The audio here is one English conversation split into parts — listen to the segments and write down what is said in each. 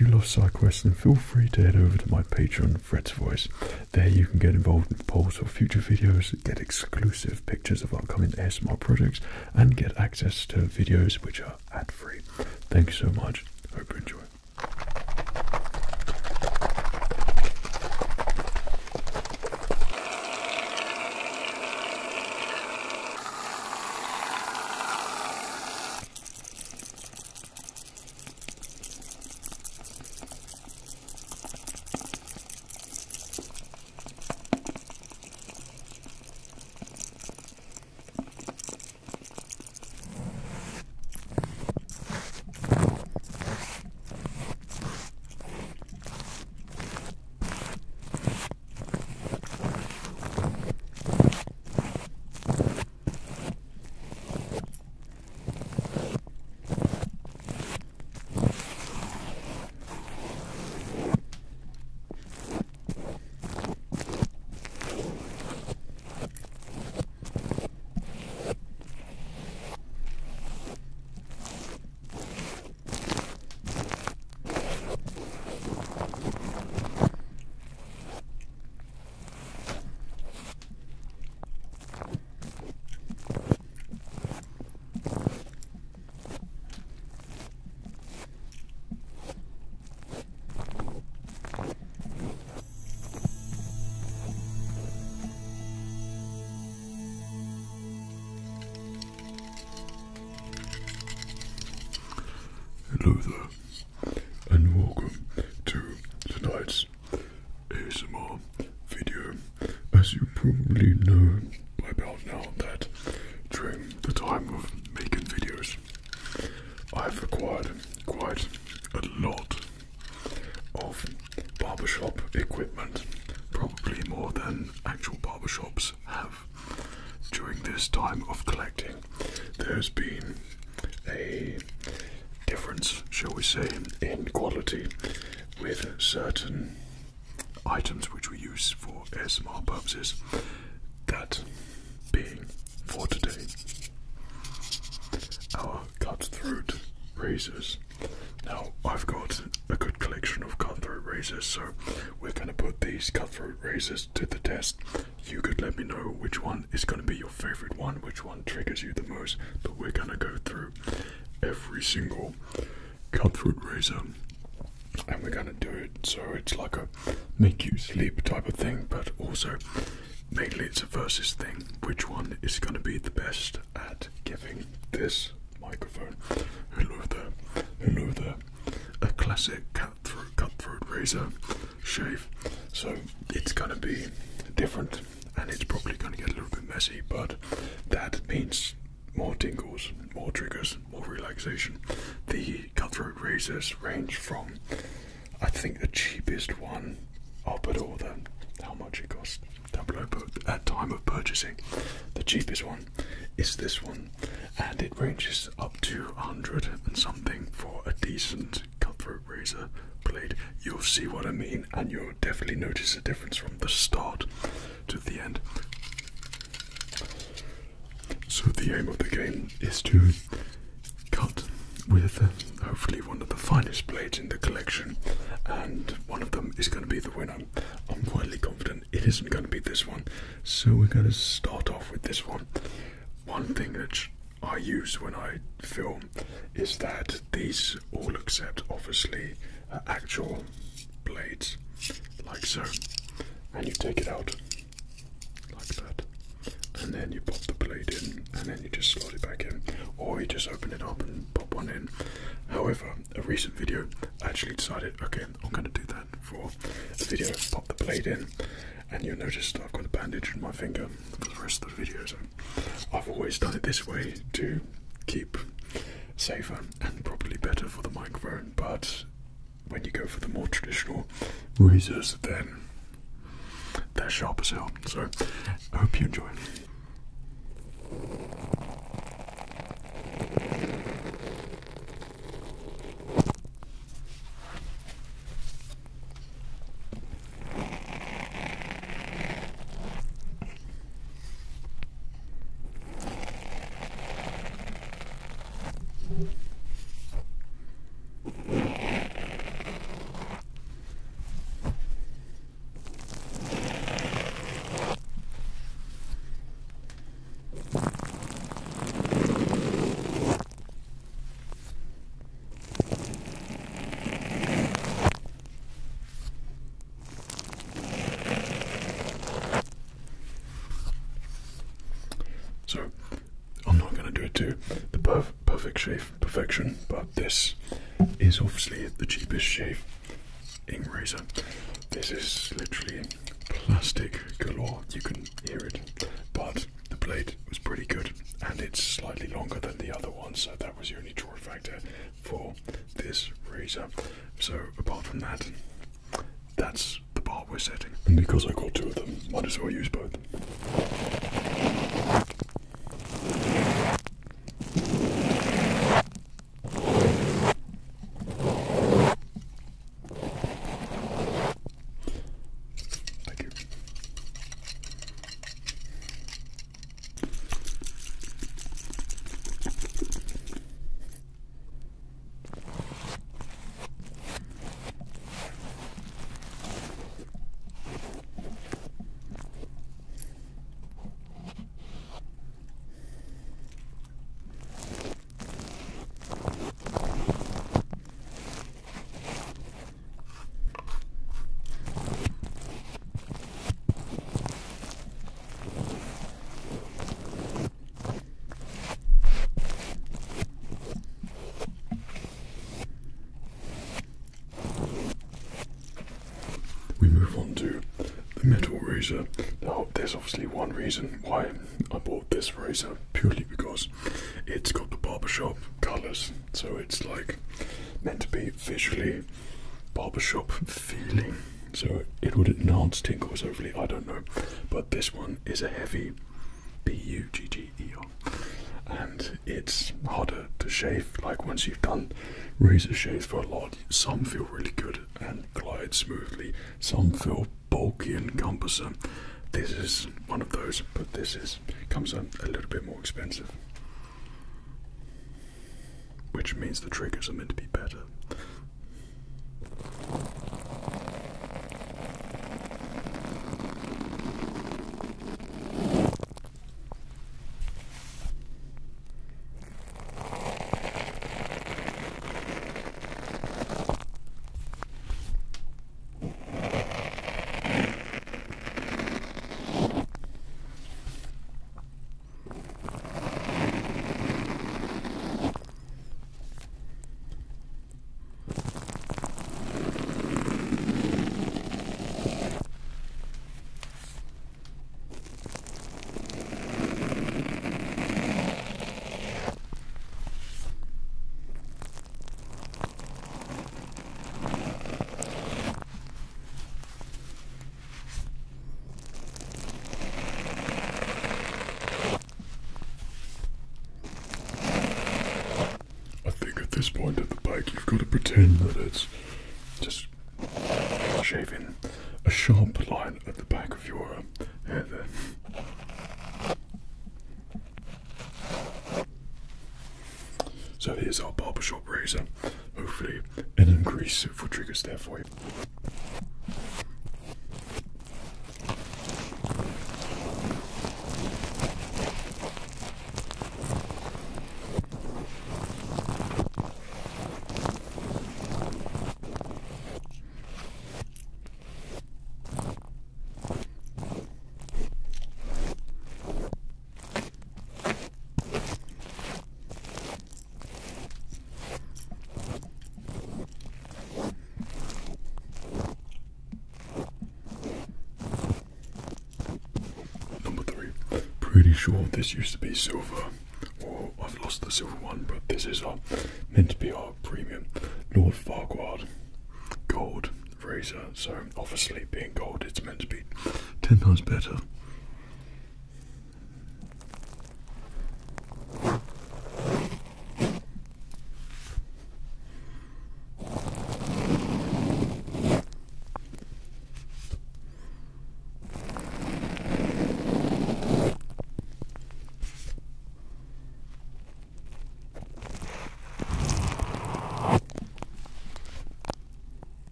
if you love SideQuest, then feel free to head over to my Patreon, Fred's Voice. There you can get involved in polls for future videos, get exclusive pictures of upcoming ASMR projects, and get access to videos which are ad-free. Thank you so much. Hope you enjoy. Hello there, and welcome to tonight's ASMR video. As you probably know by about now that during the time of making videos, I've acquired quite a lot of barbershop equipment, probably more than actual barbershops have. During this time of collecting, there's been a difference, shall we say, in quality with certain items which we use for ASMR purposes. That being, for today, our cutthroat razors. Now, I've got a good collection of cutthroat razors, so we're going to put these cutthroat razors to the test. You could let me know which one is going to be your favorite one, which one triggers you the most, but we're going to go through every single cutthroat razor, and we're gonna do it so it's like a make you sleep type of thing, but also mainly it's a versus thing. Which one is gonna be the best at giving this microphone? Hello there, hello there. A classic cutthroat razor shave, so it's gonna be different and it's probably gonna get a little bit messy, but that means more tingles, more triggers, more relaxation. The cutthroat razors range from, I think the cheapest one, I'll put all the how much it costs down below, but at time of purchasing, the cheapest one is this one, and it ranges up to 100 and something for a decent cutthroat razor blade. You'll see what I mean, and you'll definitely notice a difference from the start to the end. So the aim of the game is to cut with hopefully one of the finest blades in the collection, and one of them is going to be the winner. I'm quietly confident it isn't going to be this one, so we're going to start off with this one. One thing that I use when I film is that these all accept, obviously, actual blades, like so, and you take it out like that, and then you pop the blade in, and then you just slot it back in, or you just open it up and pop one in. However, a recent video actually decided, okay, I'm going to do that for a video, pop the blade in, and you'll notice that I've got a bandage in my finger for the rest of the video. So I've always done it this way to keep safer and probably better for the microphone, but when you go for the more traditional razors, then they're sharp as hell. So I hope you enjoy. shave perfection, but this is obviously the cheapest shaving razor. This is literally plastic galore, you can hear it, but the blade was pretty good and it's slightly longer than the other one, so that was the only draw factor for this razor. So apart from that, that's the bar we're setting. And because I got two of them, might as well use both. Thank you. We move on to the metal razor. Now, there's obviously one reason why I bought this razor, purely because it's got the barbershop colours, so it's like meant to be visually barbershop feeling, so it would enhance tingles hopefully, I don't know, but this one is a heavy Bugger, and it's harder to shave. Like once you've done razor shaves for a lot, some feel really good and glide smoothly, some feel bulky and cumbersome. This is one of those, but this comes a little bit more expensive, which means the triggers are meant to be better. At this point at the back, you've got to pretend that it's just shaving a sharp line at the back of your hair there. So here's our barbershop razor. Hopefully an increase for triggers there for you. Pretty sure this used to be silver, or I've lost the silver one, but this is meant to be our premium Lord Farquaad gold razor, so obviously being gold it's meant to be 10 times better.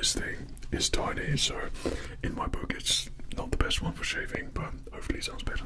this thing is tiny, so in my book it's not the best one for shaving, but hopefully it sounds better.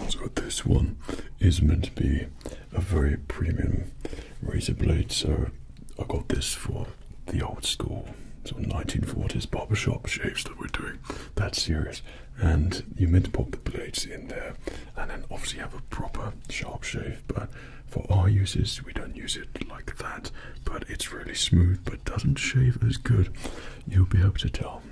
So this one is meant to be a very premium razor blade, so I got this for the old school sort of 1940s barbershop shaves that we're doing. That's serious, and you're meant to pop the blades in there and then obviously have a proper sharp shave, but for our uses we don't use it like that, but it's really smooth but doesn't shave as good. You'll be able to tell.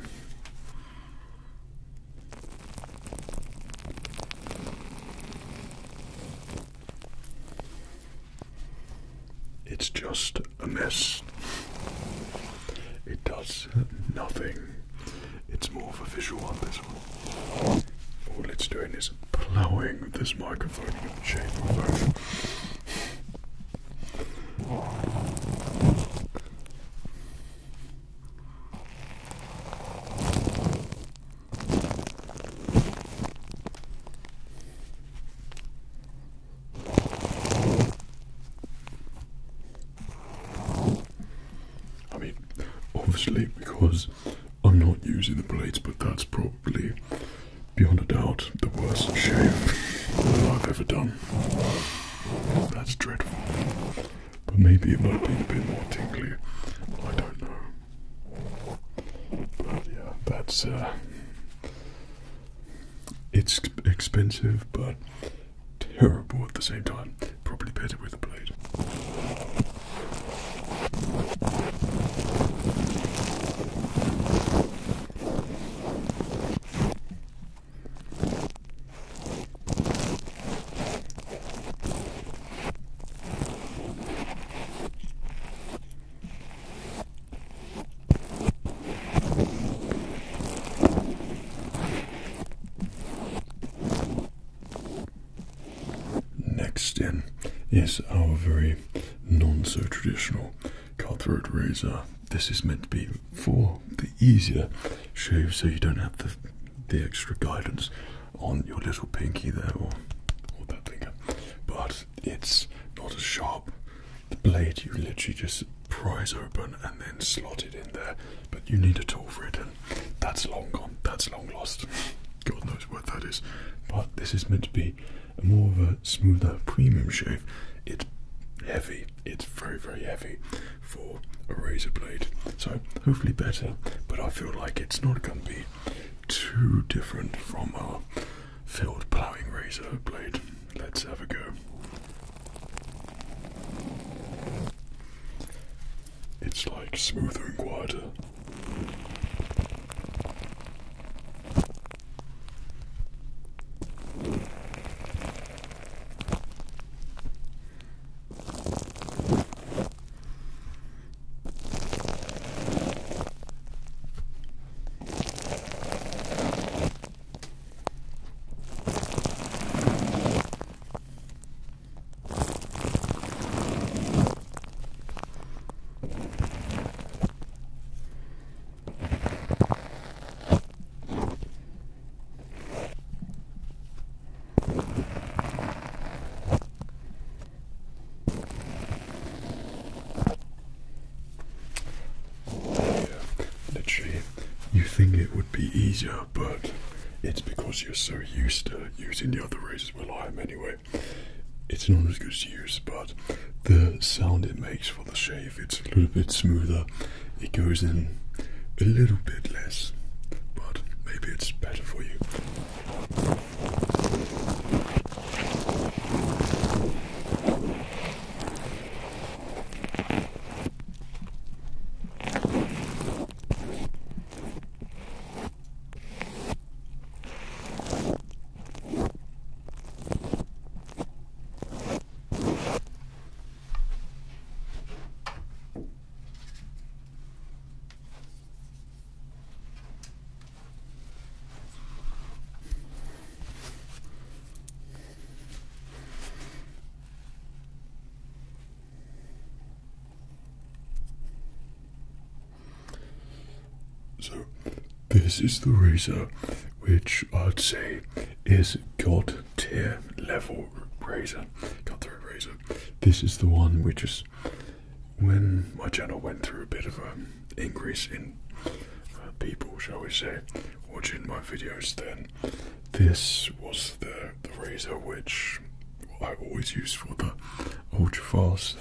It's just a mess. It does nothing. It's more of a visual on this one. All it's doing is ploughing this microphone in the shape of obviously, because I'm not using the blades, but that's probably, beyond a doubt, the worst shave I've ever done. That's dreadful. But maybe it might have been a bit more tingly. I don't know. But yeah, that's it's expensive, but terrible at the same time. Probably better with a blade. Next in is our very non-so-traditional cutthroat razor. This is meant to be for the easier shave, so you don't have the extra guidance on your little pinky there, or that finger. But it's not as sharp. The blade you literally just prise open and then slot it in there, but you need a tool for it, and that's long gone. That's long lost. God knows what that is. But this is meant to be more of a smoother premium shave. It's heavy. It's very, very heavy for a razor blade, so hopefully better, but I feel like it's not going to be too different from our field ploughing razor blade. Let's have a go. It's like smoother and quieter. You think it would be easier, but it's because you're so used to using the other razors. Well, I am anyway. It's not as good to use, but the sound it makes for the shave, it's a little bit smoother. It goes in a little bit less, but maybe it's better for you. this is the razor which I'd say is god tier level razor, cutthroat razor. This is the one which is, when my channel went through a bit of an increase in people, shall we say, watching my videos, then this was the razor which I always use for the ultra fast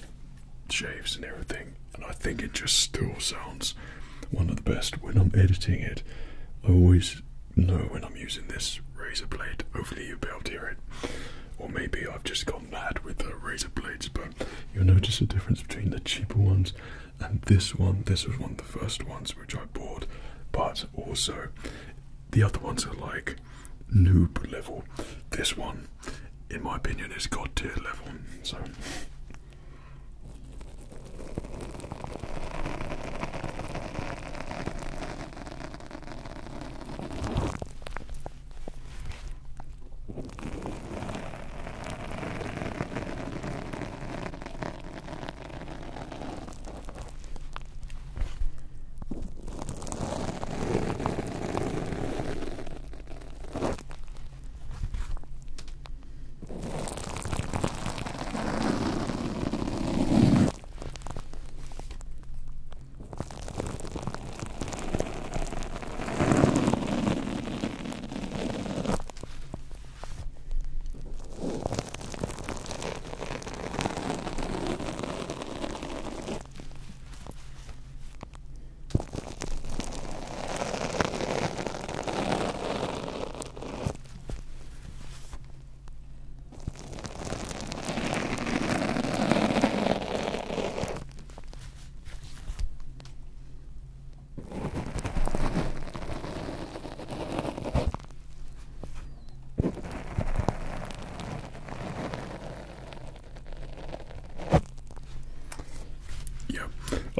shaves and everything, and I think it just still sounds one of the best when I'm editing it. I always know when I'm using this razor blade. Hopefully you'll be able to hear it, or maybe I've just gone mad with the razor blades, but you'll notice a difference between the cheaper ones and this one. This was one of the first ones which I bought, but also the other ones are like noob level. This one, in my opinion, is god tier level. So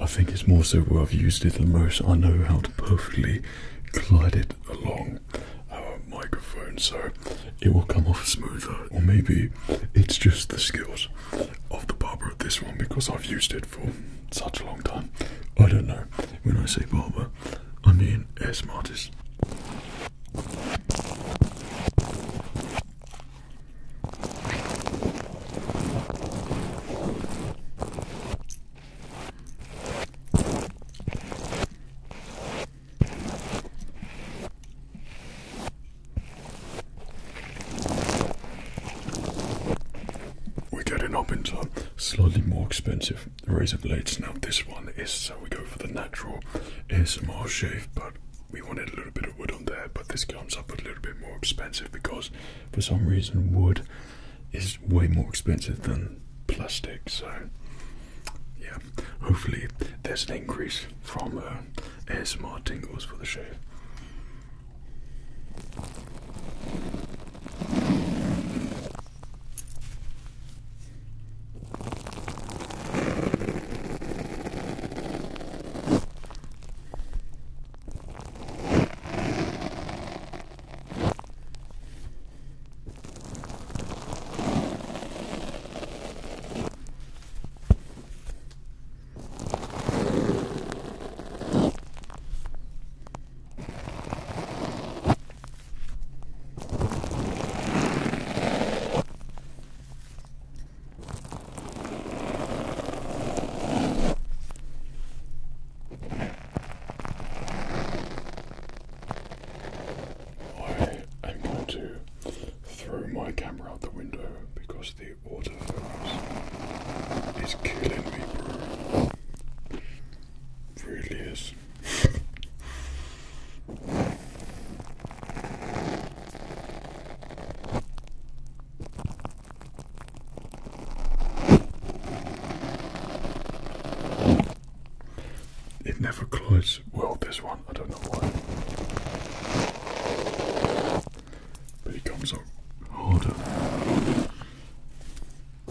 I think it's more so where I've used it the most. I know how to perfectly glide it along our microphone so it will come off smoother, or maybe it's just the skills of the barber of this one because I've used it for such a long time. I don't know. When I say barber, I mean ASMRtist. Up into slightly more expensive razor blades. Now this one is, so we go for the natural ASMR shave, but we wanted a little bit of wood on there, but this comes up a little bit more expensive because for some reason wood is way more expensive than plastic. So yeah, hopefully there's an increase from ASMR tingles for the shave. My camera out the window because the autofocus is killing me, bro. It really is. It never glides well, this one. I don't know why. But it comes up harder,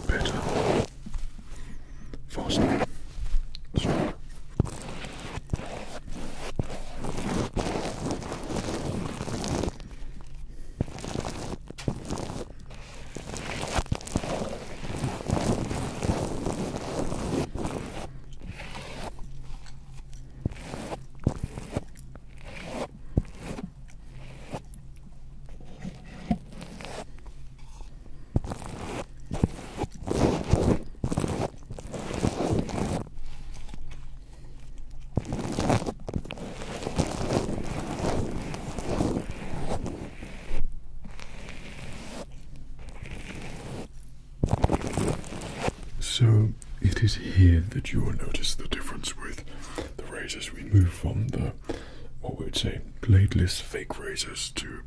better, faster, stronger. So it is here that you will notice the difference with the razors. We move from the, what we would say, bladeless fake razors to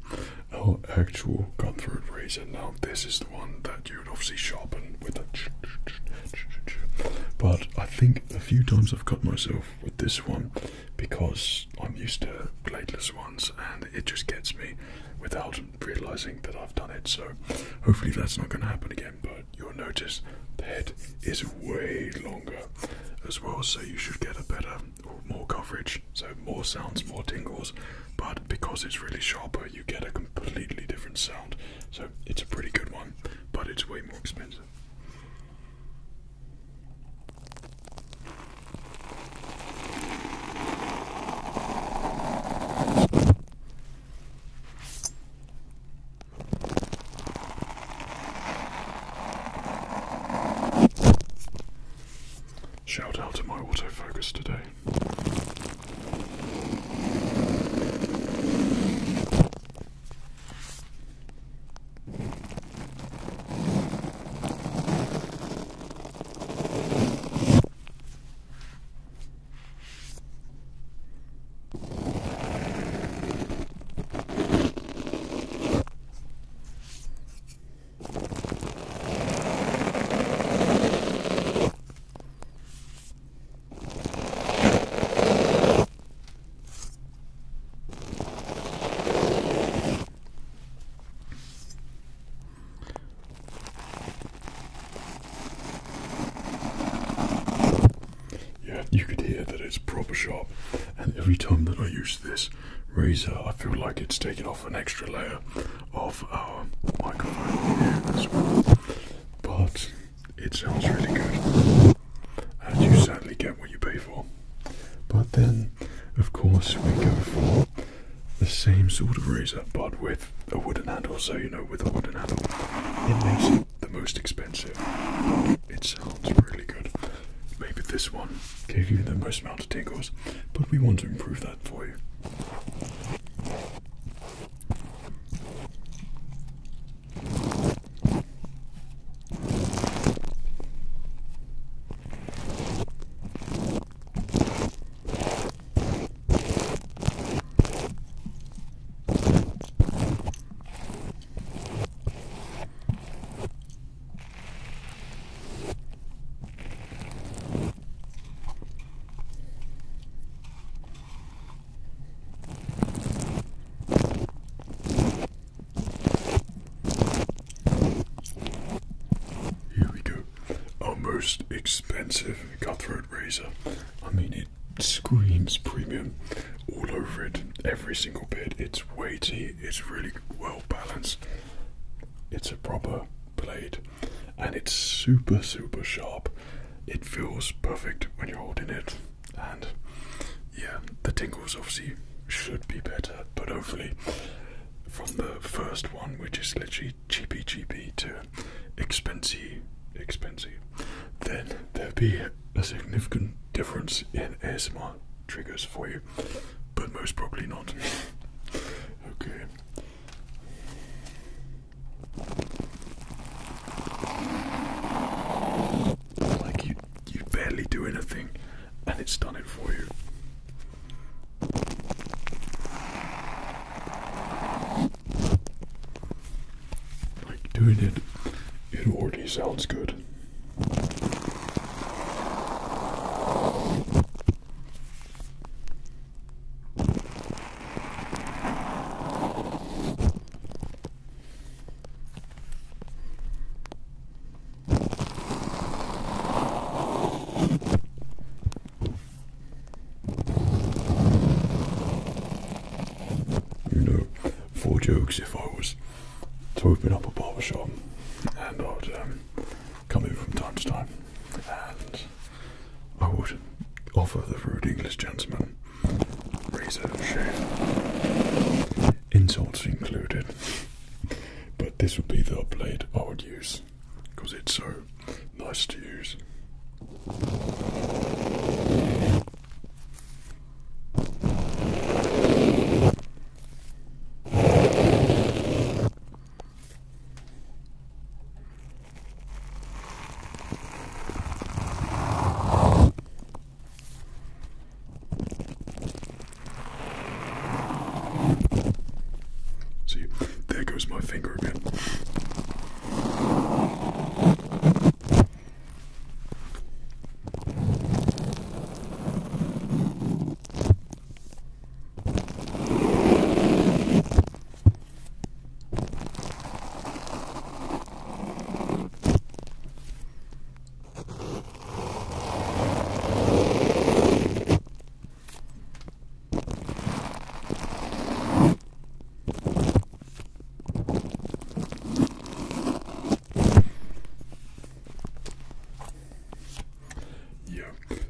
our actual cutthroat razor. Now this is the one that you would obviously sharpen with a but I think a few times I've cut myself with this one because I'm used to bladeless ones and it just gets me without realizing that I've done it. So hopefully that's not going to happen again, but you'll notice the head is way longer as well, so you should get a better or more coverage, so more sounds, more tingles, but because it's really sharper you get a completely different sound. So it's a pretty good one, but it's way more expensive. Shout out to my autofocus today. You could hear that it's proper sharp, and every time that I use this razor I feel like it's taken off an extra layer of our microphone here as well, but it sounds really good and you sadly get what you pay for. But then of course we go for the same sort of razor but with a wooden handle, so you know, with a wooden handle it makes it the most expensive. It sounds really good. Maybe this one gave you the most amount of tingles, but we want to improve that for you. Most expensive cutthroat razor. I mean, it screams premium all over it, every single bit. It's weighty, it's really well balanced, it's a proper blade, and it's super sharp. It feels perfect when you're holding it, and yeah, the tingles obviously should be better, but hopefully from the first one, which is literally cheapy to expensive, then there'll be a significant difference in ASMR triggers for you, but most probably not. Okay. Like you barely do anything and it's done it for you. Like doing it already sounds good. For jokes, if I was to open up a barbershop and I would come in from time to time and I would offer the rude English gentleman razor shave, insults included, but this would be the blade I would use because it's so nice to use. was my finger again.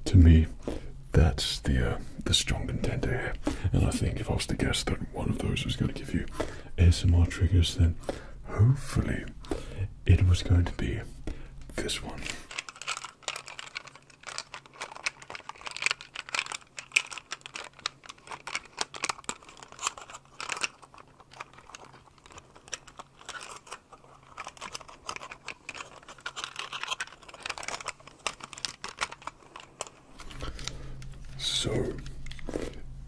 To me, that's the strong contender here, and I think if I was to guess that one of those was going to give you ASMR triggers, then hopefully it was going to be this one. So,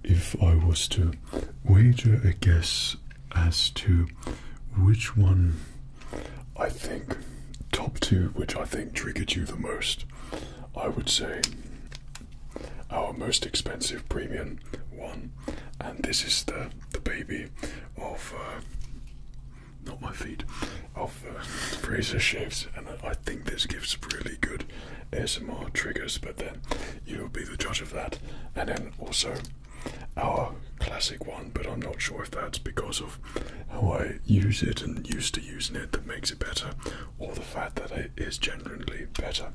if I was to wager a guess as to which one I think, top two, which I think triggered you the most, I would say our most expensive premium one, and this is the baby of, not my feet, of razor shaves, and I think this gives really good ASMR triggers, but then you'll be the judge of that. And then also our classic one, but I'm not sure if that's because of how I use it and used to using it that makes it better, or the fact that it is genuinely better.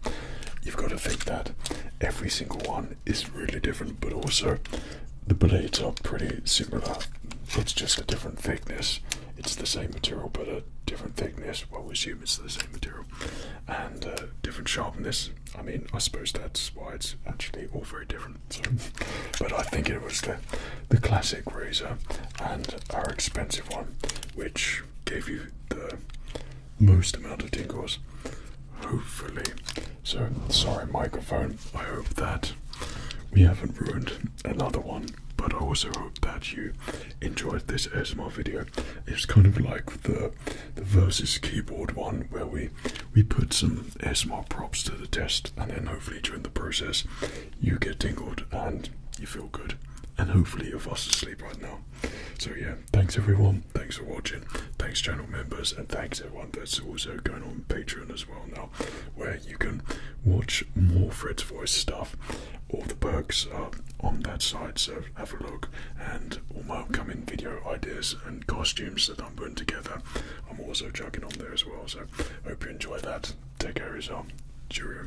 You've got to think that every single one is really different, but also the blades are pretty similar. It's just a different thickness. It's the same material, but a different thickness. Well, we assume it's the same material, and different sharpness. I mean, I suppose that's why it's actually all very different. So, but I think it was the classic razor and our expensive one, which gave you the most amount of tingles, hopefully. So, sorry, microphone. I hope that we haven't ruined another one. But I also hope that you enjoyed this ASMR video. It's kind of like the versus keyboard one, where we put some ASMR props to the test, and then hopefully during the process you get tingled and you feel good, and hopefully you're fast asleep right now. So yeah, thanks everyone, thanks for watching, thanks channel members, and thanks everyone that's also going on Patreon as well now, where you can watch more Fred's Voice stuff. All the perks are on that side, so have a look, and all my upcoming video ideas and costumes that I'm putting together, I'm also chucking on there as well. So hope you enjoy that. Take care of yourself. Cheerio.